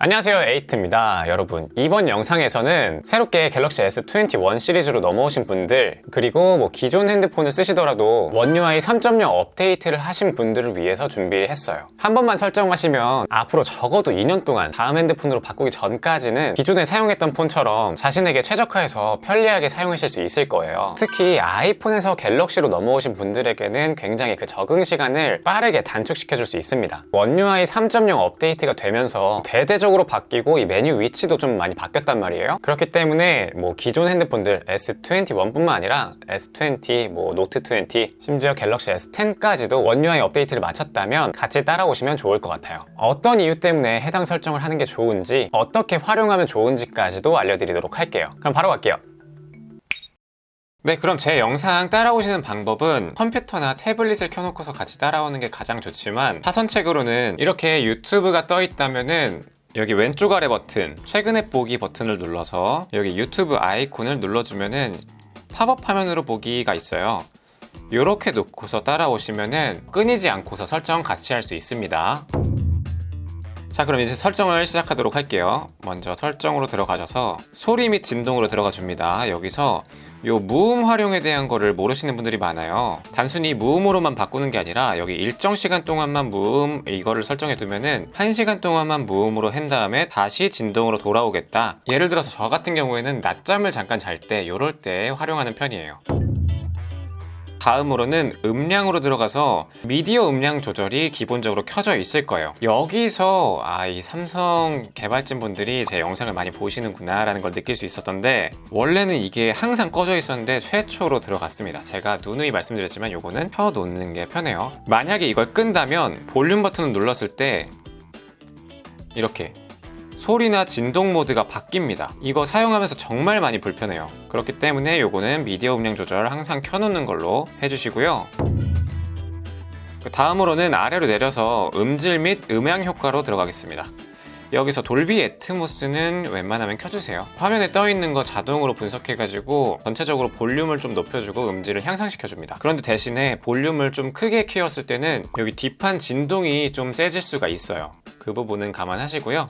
안녕하세요, 에이트입니다. 여러분, 이번 영상에서는 새롭게 갤럭시 S21 시리즈로 넘어오신 분들, 그리고 기존 핸드폰을 쓰시더라도 One UI 3.0 업데이트를 하신 분들을 위해서 준비를 했어요. 한 번만 설정하시면 앞으로 적어도 2년 동안 다음 핸드폰으로 바꾸기 전까지는 기존에 사용했던 폰처럼 자신에게 최적화해서 편리하게 사용하실 수 있을 거예요. 특히 아이폰에서 갤럭시로 넘어오신 분들에게는 굉장히 그 적응 시간을 빠르게 단축시켜줄 수 있습니다. One UI 3.0 업데이트가 되면서 대대적으로 바뀌고 이 메뉴 위치도 좀 많이 바뀌었단 말이에요. 그렇기 때문에 기존 핸드폰들 S21뿐만 아니라 S20, 노트 20, 심지어 갤럭시 S10까지도 One UI 업데이트를 마쳤다면 같이 따라오시면 좋을 것 같아요. 어떤 이유 때문에 해당 설정을 하는 게 좋은지, 어떻게 활용하면 좋은지까지도 알려드리도록 할게요. 그럼 바로 갈게요. 네, 그럼 제 영상 따라오시는 방법은 컴퓨터나 태블릿을 켜놓고서 같이 따라오는 게 가장 좋지만, 사선책으로는 이렇게 유튜브가 떠 있다면은 여기 왼쪽 아래 버튼, 최근에 보기 버튼을 눌러서 여기 유튜브 아이콘을 눌러주면은 팝업 화면으로 보기가 있어요. 이렇게 놓고서 따라오시면은 끊이지 않고서 설정 같이 할 수 있습니다. 자, 그럼 이제 설정을 시작하도록 할게요. 먼저 설정으로 들어가셔서 소리 및 진동으로 들어가 줍니다. 여기서 요 무음 활용에 대한 거를 모르시는 분들이 많아요. 단순히 무음으로만 바꾸는 게 아니라 여기 일정 시간 동안만 무음 이거를 설정해 두면은 1시간 동안만 무음으로 한 다음에 다시 진동으로 돌아오겠다. 예를 들어서 저 같은 경우에는 낮잠을 잠깐 잘 때 요럴 때 활용하는 편이에요. 다음으로는 음량으로 들어가서 미디어 음량 조절이 기본적으로 켜져 있을 거예요. 여기서 이 삼성 개발진 분들이 제 영상을 많이 보시는구나 라는 걸 느낄 수 있었던데, 원래는 이게 항상 꺼져 있었는데 최초로 들어갔습니다. 제가 누누이 말씀드렸지만 요거는 켜놓는 게 편해요. 만약에 이걸 끈다면 볼륨 버튼을 눌렀을 때 이렇게 소리나 진동 모드가 바뀝니다. 이거 사용하면서 정말 많이 불편해요. 그렇기 때문에 요거는 미디어 음량 조절 항상 켜놓는 걸로 해주시고요. 다음으로는 아래로 내려서 음질 및 음향 효과로 들어가겠습니다. 여기서 돌비 애트모스는 웬만하면 켜주세요. 화면에 떠있는 거 자동으로 분석해가지고 전체적으로 볼륨을 좀 높여주고 음질을 향상시켜줍니다. 그런데 대신에 볼륨을 좀 크게 키웠을 때는 여기 뒷판 진동이 좀 세질 수가 있어요. 그 부분은 감안하시고요.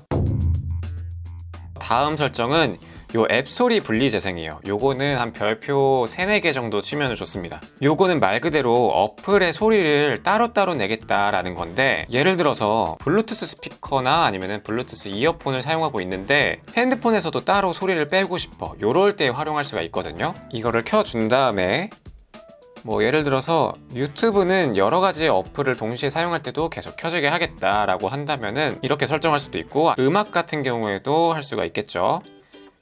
다음 설정은 요 앱 소리 분리 재생이에요. 요거는 한 별표 3, 4개 정도 치면 좋습니다. 요거는 말 그대로 어플의 소리를 따로따로 내겠다라는 건데, 예를 들어서 블루투스 스피커나 아니면 블루투스 이어폰을 사용하고 있는데 핸드폰에서도 따로 소리를 빼고 싶어, 요럴 때 활용할 수가 있거든요. 이거를 켜준 다음에 예를 들어서 유튜브는 여러 가지 어플을 동시에 사용할 때도 계속 켜지게 하겠다라고 한다면은 이렇게 설정할 수도 있고, 음악 같은 경우에도 할 수가 있겠죠.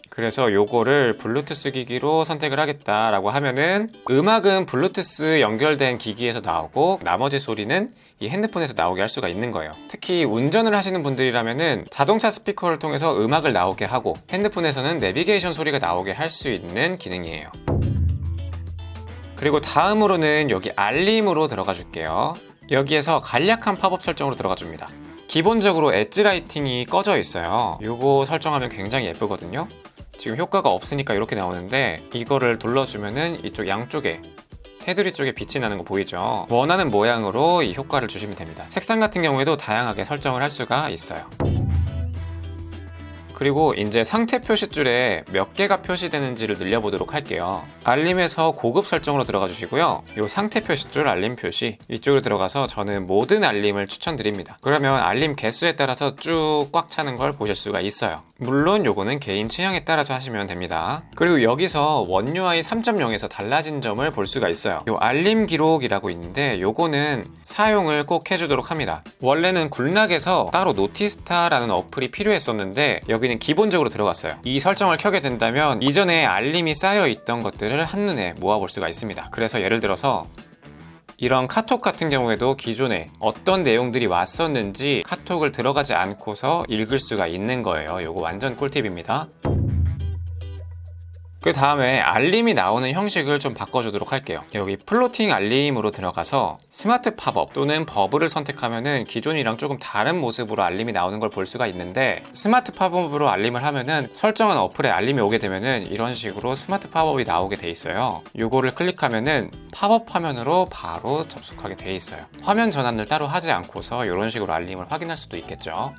그래서 요거를 블루투스 기기로 선택을 하겠다라고 하면은 음악은 블루투스 연결된 기기에서 나오고 나머지 소리는 이 핸드폰에서 나오게 할 수가 있는 거예요. 특히 운전을 하시는 분들이라면은 자동차 스피커를 통해서 음악을 나오게 하고 핸드폰에서는 내비게이션 소리가 나오게 할 수 있는 기능이에요. 그리고 다음으로는 여기 알림으로 들어가 줄게요. 여기에서 간략한 팝업 설정으로 들어가 줍니다. 기본적으로 엣지 라이팅이 꺼져 있어요. 이거 설정하면 굉장히 예쁘거든요. 지금 효과가 없으니까 이렇게 나오는데, 이거를 눌러주면은 이쪽 양쪽에 테두리 쪽에 빛이 나는 거 보이죠? 원하는 모양으로 이 효과를 주시면 됩니다. 색상 같은 경우에도 다양하게 설정을 할 수가 있어요. 그리고 이제 상태 표시줄에 몇 개가 표시되는지를 늘려보도록 할게요. 알림에서 고급 설정으로 들어가 주시고요. 이 상태 표시줄 알림 표시 이쪽으로 들어가서 저는 모든 알림을 추천드립니다. 그러면 알림 개수에 따라서 쭉 꽉 차는 걸 보실 수가 있어요. 물론 요거는 개인 취향에 따라서 하시면 됩니다. 그리고 여기서 One UI 3.0에서 달라진 점을 볼 수가 있어요. 요 알림 기록이라고 있는데 요거는 사용을 꼭 해주도록 합니다. 원래는 굴락에서 따로 노티스타라는 어플이 필요했었는데 여기는 기본적으로 들어갔어요. 이 설정을 켜게 된다면 이전에 알림이 쌓여 있던 것들을 한눈에 모아볼 수가 있습니다. 그래서 예를 들어서 이런 카톡 같은 경우에도 기존에 어떤 내용들이 왔었는지 카톡을 들어가지 않고서 읽을 수가 있는 거예요. 요거 완전 꿀팁입니다. 그 다음에 알림이 나오는 형식을 좀 바꿔주도록 할게요. 여기 플로팅 알림으로 들어가서 스마트 팝업 또는 버블을 선택하면은 기존이랑 조금 다른 모습으로 알림이 나오는 걸 볼 수가 있는데, 스마트 팝업으로 알림을 하면은 설정한 어플에 알림이 오게 되면은 이런 식으로 스마트 팝업이 나오게 돼 있어요. 요거를 클릭하면은 팝업 화면으로 바로 접속하게 돼 있어요. 화면 전환을 따로 하지 않고서 이런 식으로 알림을 확인할 수도 있겠죠.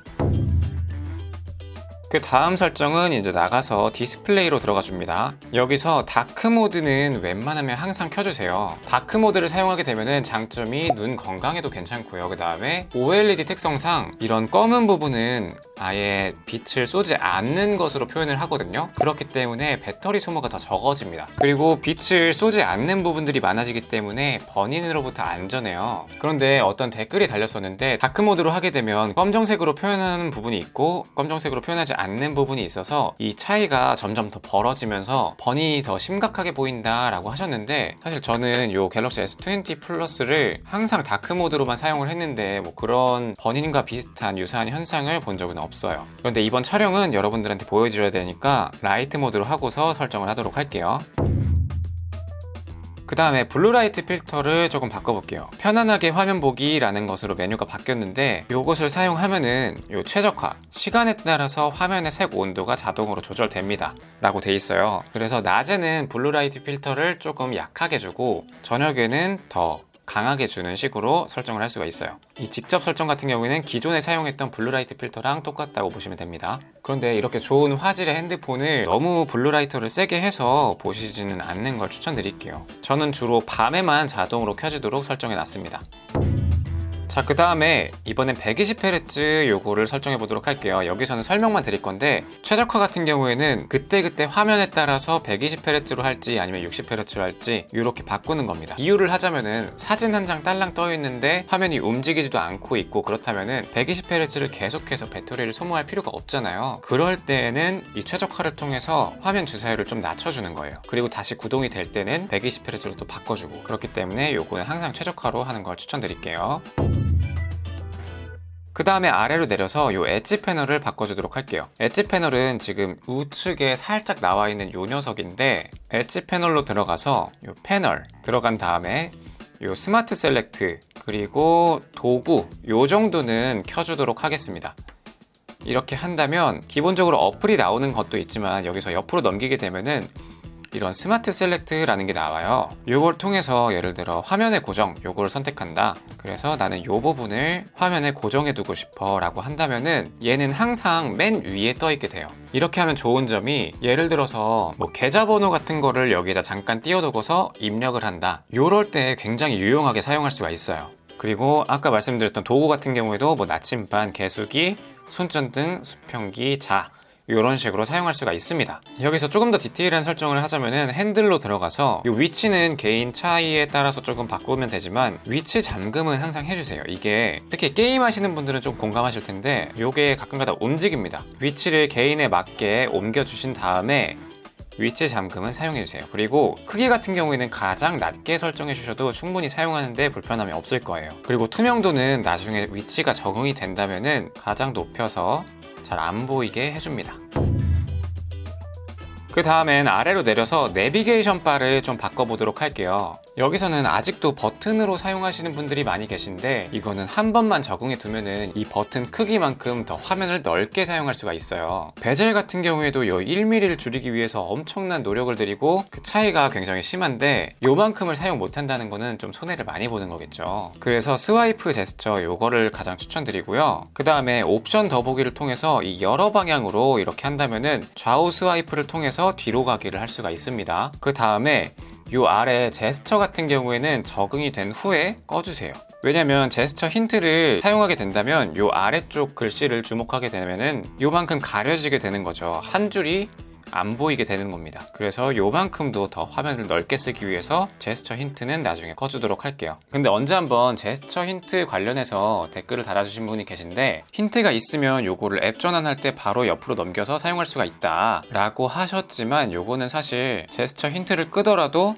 그 다음 설정은 이제 나가서 디스플레이로 들어가 줍니다. 여기서 다크 모드는 웬만하면 항상 켜주세요. 다크 모드를 사용하게 되면은 장점이 눈 건강에도 괜찮고요. 그 다음에 OLED 특성상 이런 검은 부분은 아예 빛을 쏘지 않는 것으로 표현을 하거든요. 그렇기 때문에 배터리 소모가 더 적어집니다. 그리고 빛을 쏘지 않는 부분들이 많아지기 때문에 버닝으로부터 안전해요. 그런데 어떤 댓글이 달렸었는데 다크 모드로 하게 되면 검정색으로 표현하는 부분이 있고 검정색으로 표현하지 않는 부분이 있어서 이 차이가 점점 더 벌어지면서 버닝이 더 심각하게 보인다 라고 하셨는데, 사실 저는 이 갤럭시 S20 플러스를 항상 다크 모드로만 사용을 했는데 뭐 그런 버닝과 비슷한 유사한 현상을 본 적은 없어요. 그런데 이번 촬영은 여러분들한테 보여드려야 되니까 라이트 모드로 하고서 설정을 하도록 할게요. 그 다음에 블루라이트 필터를 조금 바꿔볼게요. 편안하게 화면 보기라는 것으로 메뉴가 바뀌었는데 이것을 사용하면은 요 최적화, 시간에 따라서 화면의 색 온도가 자동으로 조절됩니다 라고 돼 있어요. 그래서 낮에는 블루라이트 필터를 조금 약하게 주고 저녁에는 더 강하게 주는 식으로 설정을 할 수가 있어요. 이 직접 설정 같은 경우에는 기존에 사용했던 블루라이트 필터랑 똑같다고 보시면 됩니다. 그런데 이렇게 좋은 화질의 핸드폰을 너무 블루라이트를 세게 해서 보시지는 않는 걸 추천드릴게요. 저는 주로 밤에만 자동으로 켜지도록 설정해 놨습니다. 자, 그 다음에 이번엔 120Hz 요거를 설정해 보도록 할게요. 여기서는 설명만 드릴 건데 최적화 같은 경우에는 그때그때 화면에 따라서 120Hz로 할지 아니면 60Hz로 할지 이렇게 바꾸는 겁니다. 이유를 하자면은 사진 한 장 딸랑 떠 있는데 화면이 움직이지도 않고 있고 그렇다면은 120Hz를 계속해서 배터리를 소모할 필요가 없잖아요. 그럴 때에는 이 최적화를 통해서 화면 주사율을 좀 낮춰주는 거예요. 그리고 다시 구동이 될 때는 120Hz로 또 바꿔주고, 그렇기 때문에 요거는 항상 최적화로 하는 걸 추천드릴게요. 그 다음에 아래로 내려서 이 엣지 패널을 바꿔주도록 할게요. 엣지 패널은 지금 우측에 살짝 나와 있는 이 녀석인데, 엣지 패널로 들어가서 이 패널 들어간 다음에 이 스마트 셀렉트 그리고 도구 이 정도는 켜주도록 하겠습니다. 이렇게 한다면 기본적으로 어플이 나오는 것도 있지만 여기서 옆으로 넘기게 되면은 이런 스마트 셀렉트라는 게 나와요. 이걸 통해서 예를 들어 화면의 고정 요거를 선택한다. 그래서 나는 이 부분을 화면에 고정해 두고 싶어 라고 한다면은 얘는 항상 맨 위에 떠 있게 돼요. 이렇게 하면 좋은 점이 예를 들어서 뭐 계좌번호 같은 거를 여기에다 잠깐 띄워두고서 입력을 한다. 요럴 때 굉장히 유용하게 사용할 수가 있어요. 그리고 아까 말씀드렸던 도구 같은 경우에도 뭐 나침반, 개수기, 손전등, 수평기, 자 이런 식으로 사용할 수가 있습니다. 여기서 조금 더 디테일한 설정을 하자면은 핸들로 들어가서 이 위치는 개인 차이에 따라서 조금 바꾸면 되지만 위치 잠금은 항상 해주세요. 이게 특히 게임 하시는 분들은 좀 공감하실 텐데 이게 가끔가다 움직입니다. 위치를 개인에 맞게 옮겨주신 다음에 위치 잠금은 사용해주세요. 그리고 크기 같은 경우에는 가장 낮게 설정해 주셔도 충분히 사용하는데 불편함이 없을 거예요. 그리고 투명도는 나중에 위치가 적응이 된다면은 가장 높여서 잘 안 보이게 해줍니다. 그 다음엔 아래로 내려서 내비게이션 바를 좀 바꿔보도록 할게요. 여기서는 아직도 버튼으로 사용하시는 분들이 많이 계신데 이거는 한 번만 적응해 두면은 이 버튼 크기만큼 더 화면을 넓게 사용할 수가 있어요. 베젤 같은 경우에도 이 1mm를 줄이기 위해서 엄청난 노력을 들이고 그 차이가 굉장히 심한데 요만큼을 사용 못한다는 거는 좀 손해를 많이 보는 거겠죠. 그래서 스와이프 제스처 요거를 가장 추천드리고요. 그 다음에 옵션 더보기를 통해서 이 여러 방향으로 이렇게 한다면은 좌우 스와이프를 통해서 뒤로 가기를 할 수가 있습니다. 그 다음에 요 아래 제스처 같은 경우에는 적응이 된 후에 꺼주세요. 왜냐면 제스처 힌트를 사용하게 된다면 요 아래쪽 글씨를 주목하게 되면은 요만큼 가려지게 되는 거죠. 한 줄이 안 보이게 되는 겁니다. 그래서 요만큼도 더 화면을 넓게 쓰기 위해서 제스처 힌트는 나중에 꺼주도록 할게요. 근데 언제 한번 제스처 힌트 관련해서 댓글을 달아주신 분이 계신데 힌트가 있으면 요거를 앱 전환할 때 바로 옆으로 넘겨서 사용할 수가 있다 라고 하셨지만 요거는 사실 제스처 힌트를 끄더라도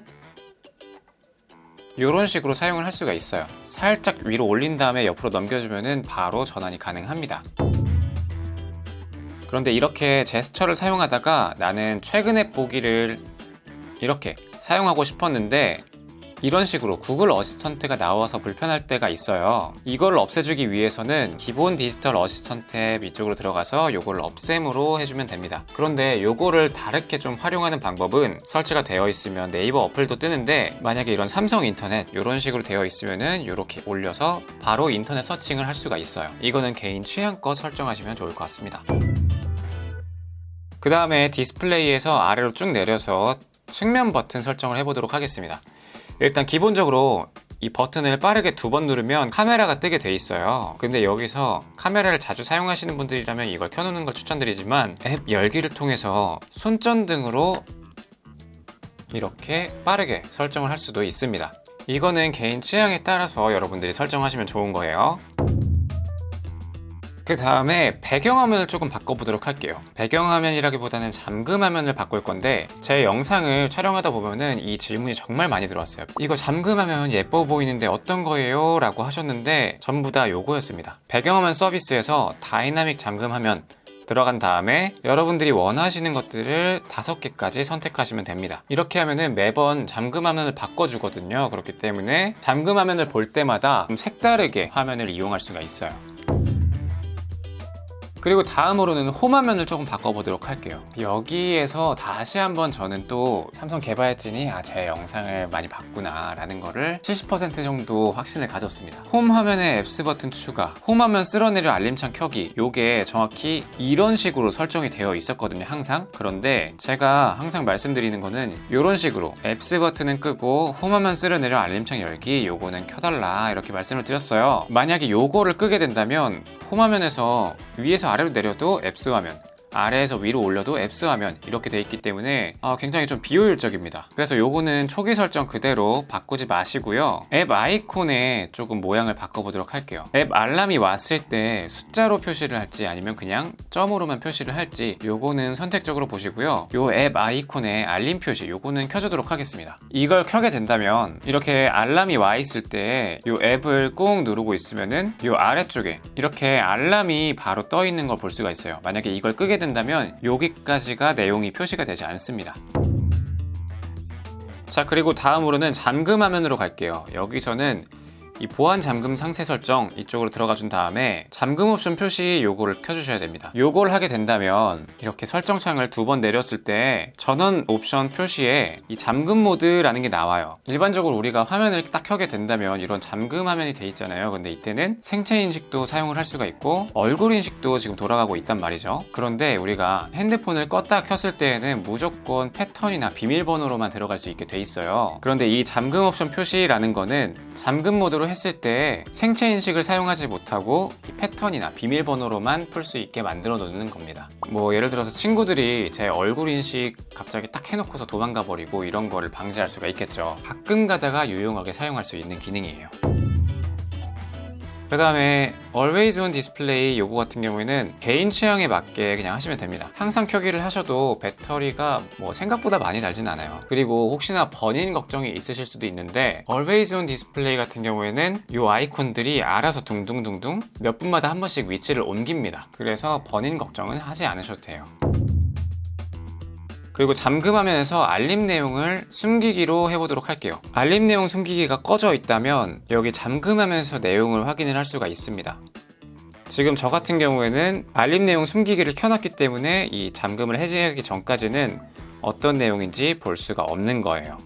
이런 식으로 사용을 할 수가 있어요. 살짝 위로 올린 다음에 옆으로 넘겨주면 바로 전환이 가능합니다. 그런데 이렇게 제스처를 사용하다가 나는 최근 앱 보기를 이렇게 사용하고 싶었는데 이런 식으로 구글 어시스턴트가 나와서 불편할 때가 있어요. 이걸 없애주기 위해서는 기본 디지털 어시스턴트 앱 이쪽으로 들어가서 이걸 없앰으로 해주면 됩니다. 그런데 이거를 다르게 좀 활용하는 방법은 설치가 되어 있으면 네이버 어플도 뜨는데 만약에 이런 삼성 인터넷 이런 식으로 되어 있으면은 이렇게 올려서 바로 인터넷 서칭을 할 수가 있어요. 이거는 개인 취향껏 설정하시면 좋을 것 같습니다. 그 다음에 디스플레이에서 아래로 쭉 내려서 측면 버튼 설정을 해보도록 하겠습니다. 일단 기본적으로 이 버튼을 빠르게 2번 누르면 카메라가 뜨게 돼 있어요. 근데 여기서 카메라를 자주 사용하시는 분들이라면 이걸 켜놓는 걸 추천드리지만 앱 열기를 통해서 손전등으로 이렇게 빠르게 설정을 할 수도 있습니다. 이거는 개인 취향에 따라서 여러분들이 설정하시면 좋은 거예요. 그 다음에 배경화면을 조금 바꿔보도록 할게요. 배경화면이라기보다는 잠금화면을 바꿀 건데 제 영상을 촬영하다 보면은 이 질문이 정말 많이 들어왔어요. 이거 잠금화면 예뻐 보이는데 어떤 거예요? 라고 하셨는데 전부 다 요거였습니다. 배경화면 서비스에서 다이나믹 잠금화면 들어간 다음에 여러분들이 원하시는 것들을 5개까지 선택하시면 됩니다. 이렇게 하면은 매번 잠금화면을 바꿔주거든요. 그렇기 때문에 잠금화면을 볼 때마다 좀 색다르게 화면을 이용할 수가 있어요. 그리고 다음으로는 홈화면을 조금 바꿔보도록 할게요. 여기에서 다시 한번 저는 또 삼성 개발진이 제 영상을 많이 봤구나 라는 거를 70% 정도 확신을 가졌습니다. 홈 화면에 앱스 버튼 추가, 홈화면 쓸어내려 알림창 켜기, 요게 정확히 이런 식으로 설정이 되어 있었거든요, 항상. 그런데 제가 항상 말씀드리는 거는 이런 식으로 앱스 버튼은 끄고 홈화면 쓸어내려 알림창 열기 요거는 켜달라 이렇게 말씀을 드렸어요. 만약에 요거를 끄게 된다면 홈화면에서 위에서 아래로 내려도 앱스 화면, 아래에서 위로 올려도 앱스 화면 이렇게 돼 있기 때문에 굉장히 좀 비효율적입니다. 그래서 요거는 초기 설정 그대로 바꾸지 마시고요. 앱 아이콘에 조금 모양을 바꿔보도록 할게요. 앱 알람이 왔을 때 숫자로 표시를 할지 아니면 그냥 점으로만 표시를 할지 요거는 선택적으로 보시고요. 요 앱 아이콘에 알림 표시 요거는 켜주도록 하겠습니다. 이걸 켜게 된다면 이렇게 알람이 와 있을 때 요 앱을 꾹 누르고 있으면은 요 아래쪽에 이렇게 알람이 바로 떠 있는 걸 볼 수가 있어요. 만약에 이걸 끄게 된다면 여기까지가 내용이 표시가 되지 않습니다. 자, 그리고 다음으로는 잠금 화면으로 갈게요. 여기서는 이 보안 잠금 상세 설정 이쪽으로 들어가 준 다음에 잠금 옵션 표시 요거를 켜주셔야 됩니다. 요걸 하게 된다면 이렇게 설정창을 2번 내렸을 때 전원 옵션 표시에 이 잠금 모드라는 게 나와요. 일반적으로 우리가 화면을 딱 켜게 된다면 이런 잠금 화면이 돼 있잖아요. 근데 이때는 생체 인식도 사용을 할 수가 있고 얼굴 인식도 지금 돌아가고 있단 말이죠. 그런데 우리가 핸드폰을 껐다 켰을 때에는 무조건 패턴이나 비밀번호로만 들어갈 수 있게 돼 있어요. 그런데 이 잠금 옵션 표시라는 거는 잠금 모드로 했을 때 생체 인식을 사용하지 못하고 이 패턴이나 비밀번호로만 풀 수 있게 만들어 놓는 겁니다. 뭐 예를 들어서 친구들이 제 얼굴 인식 갑자기 딱 해놓고서 도망가 버리고 이런 거를 방지할 수가 있겠죠. 가끔 가다가 유용하게 사용할 수 있는 기능이에요. 그 다음에 Always on Display 요거 같은 경우에는 개인 취향에 맞게 그냥 하시면 됩니다. 항상 켜기를 하셔도 배터리가 뭐 생각보다 많이 달진 않아요. 그리고 혹시나 번인 걱정이 있으실 수도 있는데 Always on Display 같은 경우에는 요 아이콘들이 알아서 둥둥둥둥 몇 분마다 한 번씩 위치를 옮깁니다. 그래서 번인 걱정은 하지 않으셔도 돼요. 그리고 잠금 화면에서 알림 내용을 숨기기로 해보도록 할게요. 알림 내용 숨기기가 꺼져 있다면 여기 잠금 화면에서 내용을 확인을 할 수가 있습니다. 지금 저 같은 경우에는 알림 내용 숨기기를 켜놨기 때문에 이 잠금을 해제하기 전까지는 어떤 내용인지 볼 수가 없는 거예요.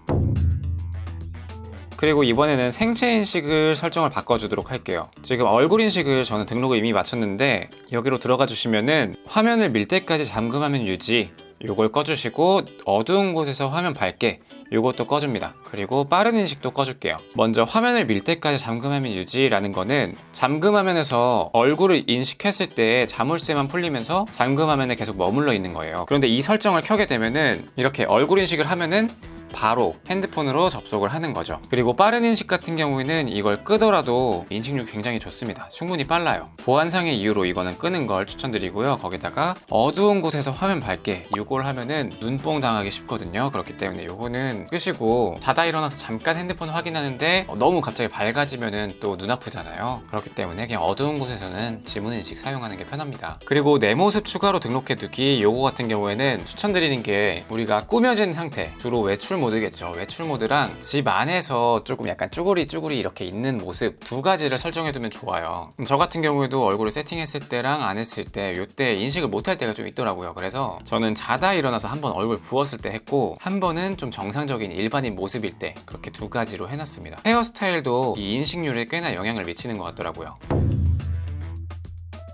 그리고 이번에는 생체 인식을 설정을 바꿔주도록 할게요. 지금 얼굴 인식을 저는 등록을 이미 마쳤는데 여기로 들어가 주시면은 화면을 밀 때까지 잠금 화면 유지 요걸 꺼주시고 어두운 곳에서 화면 밝게 요것도 꺼줍니다. 그리고 빠른 인식도 꺼줄게요. 먼저 화면을 밀 때까지 잠금화면 유지라는 거는 잠금화면에서 얼굴을 인식했을 때 자물쇠만 풀리면서 잠금화면에 계속 머물러 있는 거예요. 그런데 이 설정을 켜게 되면은 이렇게 얼굴 인식을 하면은 바로 핸드폰으로 접속을 하는 거죠. 그리고 빠른 인식 같은 경우에는 이걸 끄더라도 인식률 굉장히 좋습니다. 충분히 빨라요. 보안상의 이유로 이거는 끄는 걸 추천드리고요. 거기다가 어두운 곳에서 화면 밝게 이걸 하면은 눈뽕 당하기 쉽거든요. 그렇기 때문에 이거는 끄시고 자다 일어나서 잠깐 핸드폰 확인하는데 너무 갑자기 밝아지면은 또 눈 아프잖아요. 그렇기 때문에 그냥 어두운 곳에서는 지문 인식 사용하는 게 편합니다. 그리고 내 모습 추가로 등록해 두기 요거 같은 경우에는 추천드리는 게 우리가 꾸며진 상태, 주로 외출 모드겠죠. 외출 모드랑 집 안에서 조금 약간 쭈구리 이렇게 있는 모습 두 가지를 설정해 두면 좋아요. 저 같은 경우에도 얼굴을 세팅했을 때랑 안 했을 때 요때 인식을 못할 때가 좀 있더라고요. 그래서 저는 자다 일어나서 한번 얼굴 부었을 때 했고 한 번은 좀 정상적인 일반인 모습일 때 그렇게 두 가지로 해놨습니다. 헤어스타일도 이 인식률에 꽤나 영향을 미치는 것 같더라고요.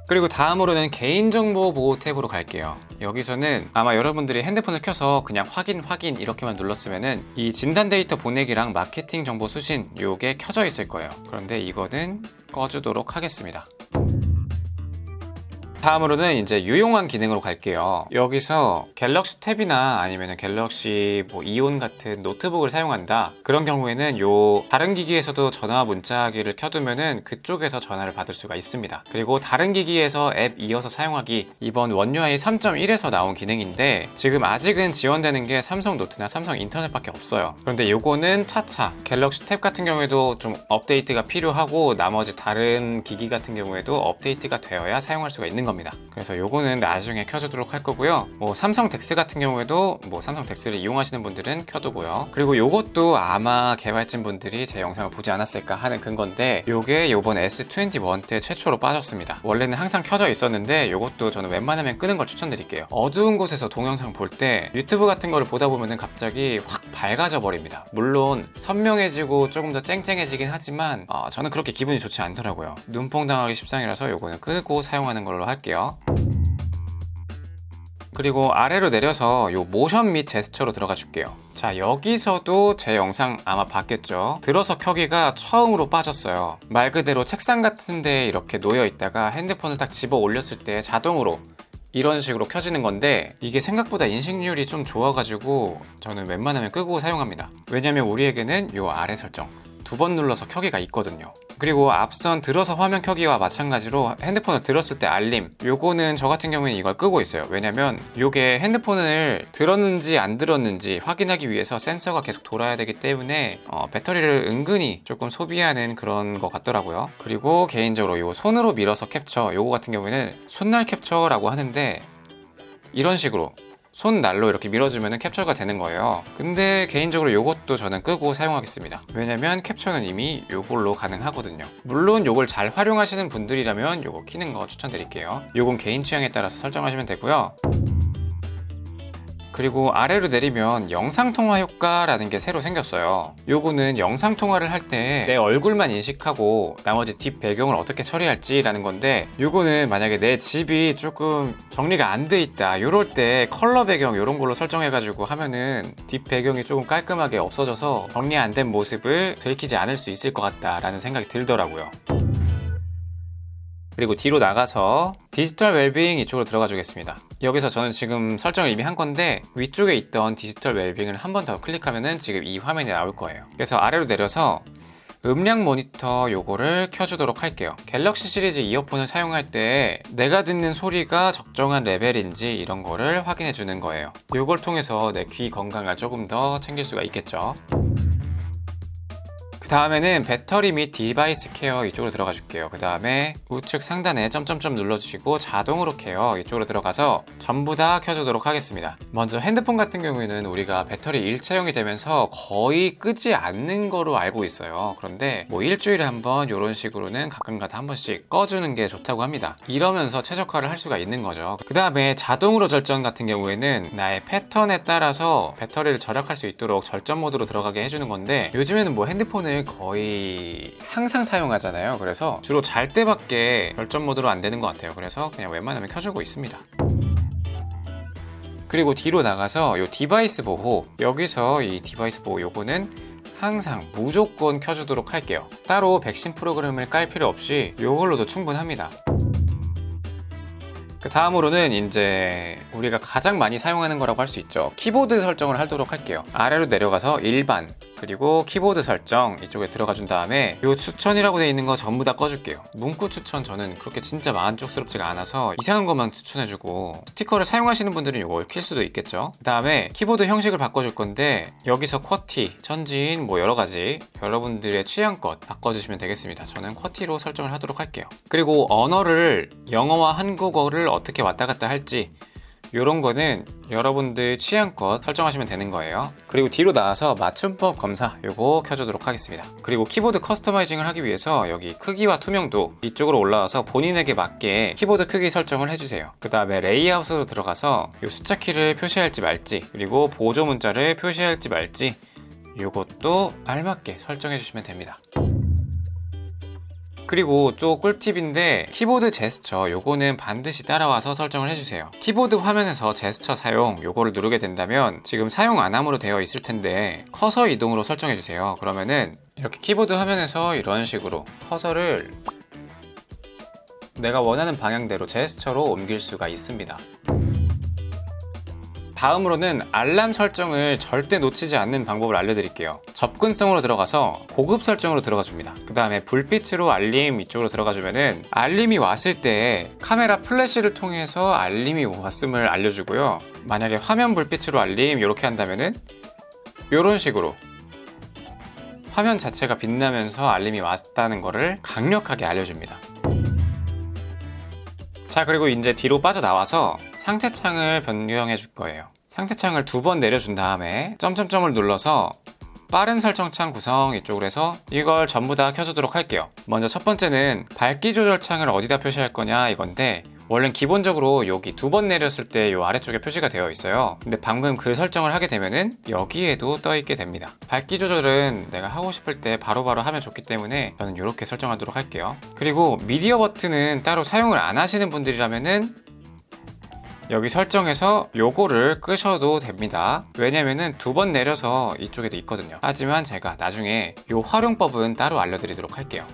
그리고 다음으로는 개인정보 보호 탭으로 갈게요. 여기서는 아마 여러분들이 핸드폰을 켜서 그냥 확인 이렇게만 눌렀으면은 이 진단 데이터 보내기랑 마케팅 정보 수신 요게 켜져 있을 거예요. 그런데 이거는 꺼주도록 하겠습니다. 다음으로는 이제 유용한 기능으로 갈게요. 여기서 갤럭시 탭이나 아니면 갤럭시 이온 같은 노트북을 사용한다. 그런 경우에는 요 다른 기기에서도 전화 문자기를 켜두면은 그쪽에서 전화를 받을 수가 있습니다. 그리고 다른 기기에서 앱 이어서 사용하기, 이번 원UI 3.1에서 나온 기능인데 지금 아직은 지원되는 게 삼성 노트나 삼성 인터넷밖에 없어요. 그런데 요거는 차차 갤럭시 탭 같은 경우에도 좀 업데이트가 필요하고 나머지 다른 기기 같은 경우에도 업데이트가 되어야 사용할 수가 있는 겁니다. 그래서 요거는 나중에 켜주도록 할 거고요. 삼성 덱스 같은 경우에도 삼성 덱스를 이용하시는 분들은 켜두고요. 그리고 요것도 아마 개발진 분들이 제 영상을 보지 않았을까 하는 근건데, 요게 요번 S21 때 최초로 빠졌습니다. 원래는 항상 켜져 있었는데 요것도 저는 웬만하면 끄는 걸 추천드릴게요. 어두운 곳에서 동영상 볼 때 유튜브 같은 거를 보다 보면은 갑자기 확 밝아져 버립니다. 물론 선명해지고 조금 더 쨍쨍해지긴 하지만 저는 그렇게 기분이 좋지 않더라고요. 눈뽕 당하기 십상이라서 요거는 끄고 사용하는 걸로 할게요. 그리고 아래로 내려서 요 모션 및 제스처로 들어가 줄게요. 자, 여기서도 제 영상 아마 봤겠죠? 들어서 켜기가 처음으로 빠졌어요. 말 그대로 책상 같은 데 이렇게 놓여 있다가 핸드폰을 딱 집어 올렸을 때 자동으로 이런 식으로 켜지는 건데, 이게 생각보다 인식률이 좀 좋아가지고 저는 웬만하면 끄고 사용합니다. 왜냐면 우리에게는 요 아래 설정 2번 눌러서 켜기가 있거든요. 그리고 앞선 들어서 화면 켜기와 마찬가지로 핸드폰을 들었을 때 알림, 요거는 저 같은 경우에는 이걸 끄고 있어요. 왜냐면 요게 핸드폰을 들었는지 안 들었는지 확인하기 위해서 센서가 계속 돌아야 되기 때문에 배터리를 은근히 조금 소비하는 그런 것 같더라고요. 그리고 개인적으로 요 손으로 밀어서 캡처, 요거 같은 경우에는 손날 캡처라고 하는데 이런 식으로 손날로 이렇게 밀어주면 캡처가 되는 거예요. 근데 개인적으로 이것도 저는 끄고 사용하겠습니다. 왜냐면 캡처는 이미 이걸로 가능하거든요. 물론 이걸 잘 활용하시는 분들이라면 이거 키는 거 추천드릴게요. 이건 개인 취향에 따라서 설정하시면 되고요. 그리고 아래로 내리면 영상통화 효과라는 게 새로 생겼어요. 요거는 영상통화를 할 때 내 얼굴만 인식하고 나머지 뒷 배경을 어떻게 처리할지 라는 건데, 요거는 만약에 내 집이 조금 정리가 안 돼 있다 요럴 때 컬러 배경 요런 걸로 설정해가지고 하면은 뒷 배경이 조금 깔끔하게 없어져서 정리 안 된 모습을 들키지 않을 수 있을 것 같다 라는 생각이 들더라고요. 그리고 뒤로 나가서 디지털 웰빙 이쪽으로 들어가 주겠습니다. 여기서 저는 지금 설정을 이미 한 건데 위쪽에 있던 디지털 웰빙을 한 번 더 클릭하면은 지금 이 화면이 나올 거예요. 그래서 아래로 내려서 음량 모니터 요거를 켜주도록 할게요. 갤럭시 시리즈 이어폰을 사용할 때 내가 듣는 소리가 적정한 레벨인지 이런 거를 확인해 주는 거예요. 요걸 통해서 내 귀 건강을 조금 더 챙길 수가 있겠죠. 그 다음에는 배터리 및 디바이스 케어 이쪽으로 들어가 줄게요. 그 다음에 우측 상단에 점점점 눌러주시고 자동으로 케어 이쪽으로 들어가서 전부 다 켜주도록 하겠습니다. 먼저 핸드폰 같은 경우에는 우리가 배터리 일체형이 되면서 거의 끄지 않는 거로 알고 있어요. 그런데 일주일에 한 번 이런 식으로는 가끔가다 한 번씩 꺼주는 게 좋다고 합니다. 이러면서 최적화를 할 수가 있는 거죠. 그 다음에 자동으로 절전 같은 경우에는 나의 패턴에 따라서 배터리를 절약할 수 있도록 절전 모드로 들어가게 해주는 건데, 요즘에는 핸드폰을 거의 항상 사용하잖아요. 그래서 주로 잘 때밖에 절전 모드로 안 되는 것 같아요. 그래서 그냥 웬만하면 켜주고 있습니다. 그리고 뒤로 나가서 이 디바이스 보호, 여기서 이 디바이스 보호 요거는 항상 무조건 켜주도록 할게요. 따로 백신 프로그램을 깔 필요 없이 이걸로도 충분합니다. 그 다음으로는 이제 우리가 가장 많이 사용하는 거라고 할 수 있죠. 키보드 설정을 하도록 할게요. 아래로 내려가서 일반, 그리고 키보드 설정 이쪽에 들어가 준 다음에 요 추천이라고 되어 있는 거 전부 다 꺼줄게요. 문구 추천 저는 그렇게 진짜 만족스럽지가 않아서 이상한 것만 추천해주고, 스티커를 사용하시는 분들은 이걸 킬 수도 있겠죠. 그 다음에 키보드 형식을 바꿔줄 건데 여기서 쿼티, 전진 여러 가지 여러분들의 취향껏 바꿔주시면 되겠습니다. 저는 쿼티로 설정을 하도록 할게요. 그리고 언어를 영어와 한국어를 어떻게 왔다 갔다 할지 이런 거는 여러분들 취향껏 설정하시면 되는 거예요. 그리고 뒤로 나와서 맞춤법 검사 요거 켜주도록 하겠습니다. 그리고 키보드 커스터마이징을 하기 위해서 여기 크기와 투명도 이쪽으로 올라와서 본인에게 맞게 키보드 크기 설정을 해주세요. 그 다음에 레이아웃으로 들어가서 요 숫자 키를 표시할지 말지, 그리고 보조 문자를 표시할지 말지 요것도 알맞게 설정해 주시면 됩니다. 그리고 또 꿀팁인데 키보드 제스처 요거는 반드시 따라와서 설정을 해주세요. 키보드 화면에서 제스처 사용 요거를 누르게 된다면 지금 사용 안함으로 되어 있을 텐데 커서 이동으로 설정해주세요. 그러면은 이렇게 키보드 화면에서 이런 식으로 커서를 내가 원하는 방향대로 제스처로 옮길 수가 있습니다. 다음으로는 알람 설정을 절대 놓치지 않는 방법을 알려드릴게요. 접근성으로 들어가서 고급 설정으로 들어가 줍니다. 그 다음에 불빛으로 알림 이쪽으로 들어가 주면은 알림이 왔을 때 카메라 플래시를 통해서 알림이 왔음을 알려주고요. 만약에 화면 불빛으로 알림 이렇게 한다면은 이런 식으로 화면 자체가 빛나면서 알림이 왔다는 거를 강력하게 알려줍니다. 자, 그리고 이제 뒤로 빠져나와서 상태창을 변경해 줄 거예요. 상태창을 2번 내려준 다음에 점점점을 눌러서 빠른 설정창 구성 이쪽으로 해서 이걸 전부 다 켜주도록 할게요. 먼저 첫 번째는 밝기 조절 창을 어디다 표시할 거냐 이건데 원래 기본적으로 여기 2번 내렸을 때 이 아래쪽에 표시가 되어 있어요. 근데 방금 그 설정을 하게 되면은 여기에도 떠 있게 됩니다. 밝기 조절은 내가 하고 싶을 때 바로바로 하면 좋기 때문에 저는 이렇게 설정하도록 할게요. 그리고 미디어 버튼은 따로 사용을 안 하시는 분들이라면은 여기 설정에서 요거를 끄셔도 됩니다. 왜냐면은 2번 내려서 이쪽에도 있거든요. 하지만 제가 나중에 요 활용법은 따로 알려드리도록 할게요.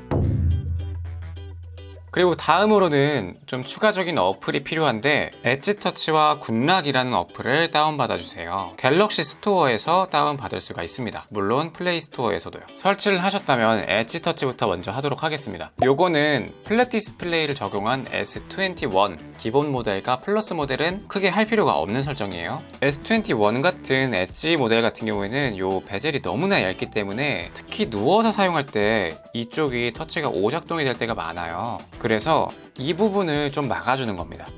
그리고 다음으로는 좀 추가적인 어플이 필요한데 엣지터치와 굿락이라는 어플을 다운받아 주세요. 갤럭시 스토어에서 다운받을 수가 있습니다. 물론 플레이 스토어에서도요. 설치를 하셨다면 엣지터치부터 먼저 하도록 하겠습니다. 요거는 플랫 디스플레이를 적용한 S21 기본 모델과 플러스 모델은 크게 할 필요가 없는 설정이에요. S21 같은 엣지 모델 같은 경우에는 요 베젤이 너무나 얇기 때문에 특히 누워서 사용할 때 이쪽이 터치가 오작동이 될 때가 많아요. 그래서 이 부분을 좀 막아주는 겁니다.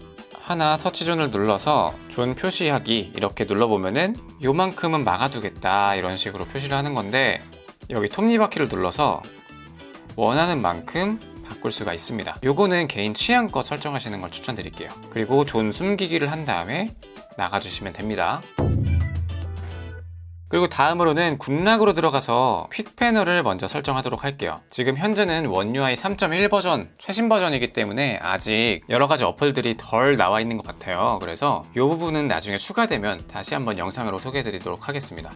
하나 터치존을 눌러서 존 표시하기 이렇게 눌러보면은 요만큼은 막아두겠다 이런 식으로 표시를 하는 건데 여기 톱니바퀴를 눌러서 원하는 만큼 바꿀 수가 있습니다. 요거는 개인 취향껏 설정하시는 걸 추천드릴게요. 그리고 존 숨기기를 한 다음에 나가주시면 됩니다. 그리고 다음으로는 굿락으로 들어가서 퀵 패널을 먼저 설정하도록 할게요. 지금 현재는 원UI 3.1 버전 최신 버전이기 때문에 아직 여러가지 어플들이 덜 나와 있는 것 같아요. 그래서 이 부분은 나중에 추가되면 다시 한번 영상으로 소개해 드리도록 하겠습니다.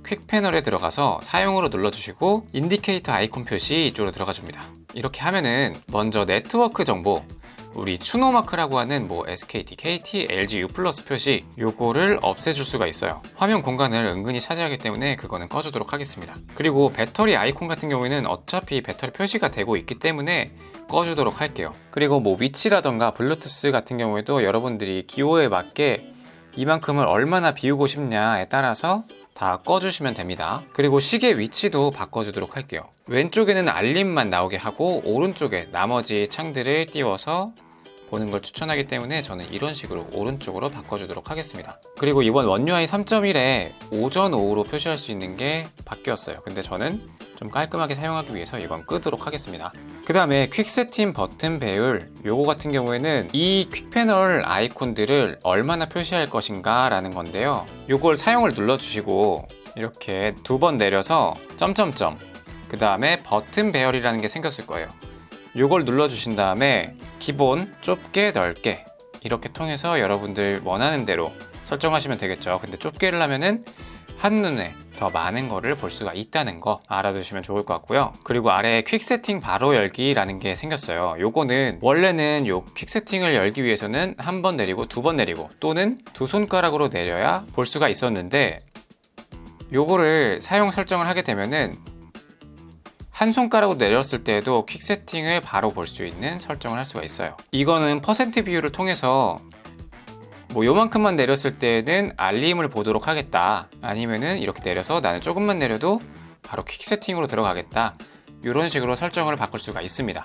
퀵 패널에 들어가서 사용으로 눌러주시고 인디케이터 아이콘 표시 이쪽으로 들어가 줍니다. 이렇게 하면은 먼저 네트워크 정보 우리 추노마크라고 하는 SKT, KT, LG U+ 표시 요거를 없애줄 수가 있어요. 화면 공간을 은근히 차지하기 때문에 그거는 꺼주도록 하겠습니다. 그리고 배터리 아이콘 같은 경우에는 어차피 배터리 표시가 되고 있기 때문에 꺼주도록 할게요. 그리고 위치라던가 블루투스 같은 경우에도 여러분들이 기호에 맞게 이만큼을 얼마나 비우고 싶냐에 따라서 다 꺼주시면 됩니다. 그리고 시계 위치도 바꿔주도록 할게요. 왼쪽에는 알림만 나오게 하고 오른쪽에 나머지 창들을 띄워서 보는 걸 추천하기 때문에 저는 이런 식으로 오른쪽으로 바꿔주도록 하겠습니다. 그리고 이번 원UI 3.1에 오전, 오후로 표시할 수 있는 게 바뀌었어요. 근데 저는 좀 깔끔하게 사용하기 위해서 이건 끄도록 하겠습니다. 그 다음에 퀵 세팅 버튼 배율 요거 같은 경우에는 이 퀵 패널 아이콘들을 얼마나 표시할 것인가 라는 건데요. 요걸 사용을 눌러주시고 이렇게 2번 내려서 점점점 그 다음에 버튼 배열이라는 게 생겼을 거예요. 요걸 눌러주신 다음에 기본, 좁게, 넓게 이렇게 통해서 여러분들 원하는 대로 설정하시면 되겠죠. 근데 좁게를 하면은 한눈에 더 많은 거를 볼 수가 있다는 거 알아두시면 좋을 것 같고요. 그리고 아래에 퀵 세팅 바로 열기라는 게 생겼어요. 요거는 원래는 요 퀵 세팅을 열기 위해서는 한 번 내리고 2번 내리고 또는 2손가락으로 내려야 볼 수가 있었는데 요거를 사용 설정을 하게 되면은 한 손가락으로 내렸을 때에도 퀵 세팅을 바로 볼 수 있는 설정을 할 수가 있어요. 이거는 퍼센트 비율을 통해서 요만큼만 내렸을 때에는 알림을 보도록 하겠다, 아니면은 이렇게 내려서 나는 조금만 내려도 바로 퀵 세팅으로 들어가겠다, 이런 식으로 설정을 바꿀 수가 있습니다.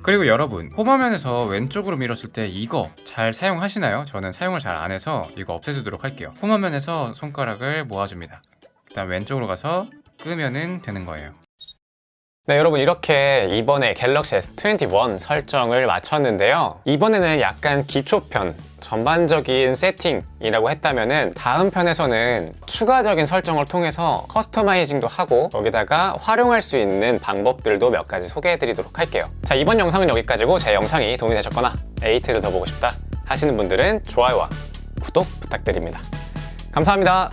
그리고 여러분, 홈화면에서 왼쪽으로 밀었을 때 이거 잘 사용하시나요? 저는 사용을 잘 안 해서 이거 없애주도록 할게요. 홈화면에서 손가락을 모아줍니다. 그 다음 왼쪽으로 가서 끄면은 되는 거예요. 네, 여러분 이렇게 이번에 갤럭시 S21 설정을 마쳤는데요. 이번에는 약간 기초편, 전반적인 세팅이라고 했다면은 다음 편에서는 추가적인 설정을 통해서 커스터마이징도 하고 여기다가 활용할 수 있는 방법들도 몇 가지 소개해 드리도록 할게요. 자, 이번 영상은 여기까지고 제 영상이 도움이 되셨거나 에이트를 더 보고 싶다 하시는 분들은 좋아요와 구독 부탁드립니다. 감사합니다.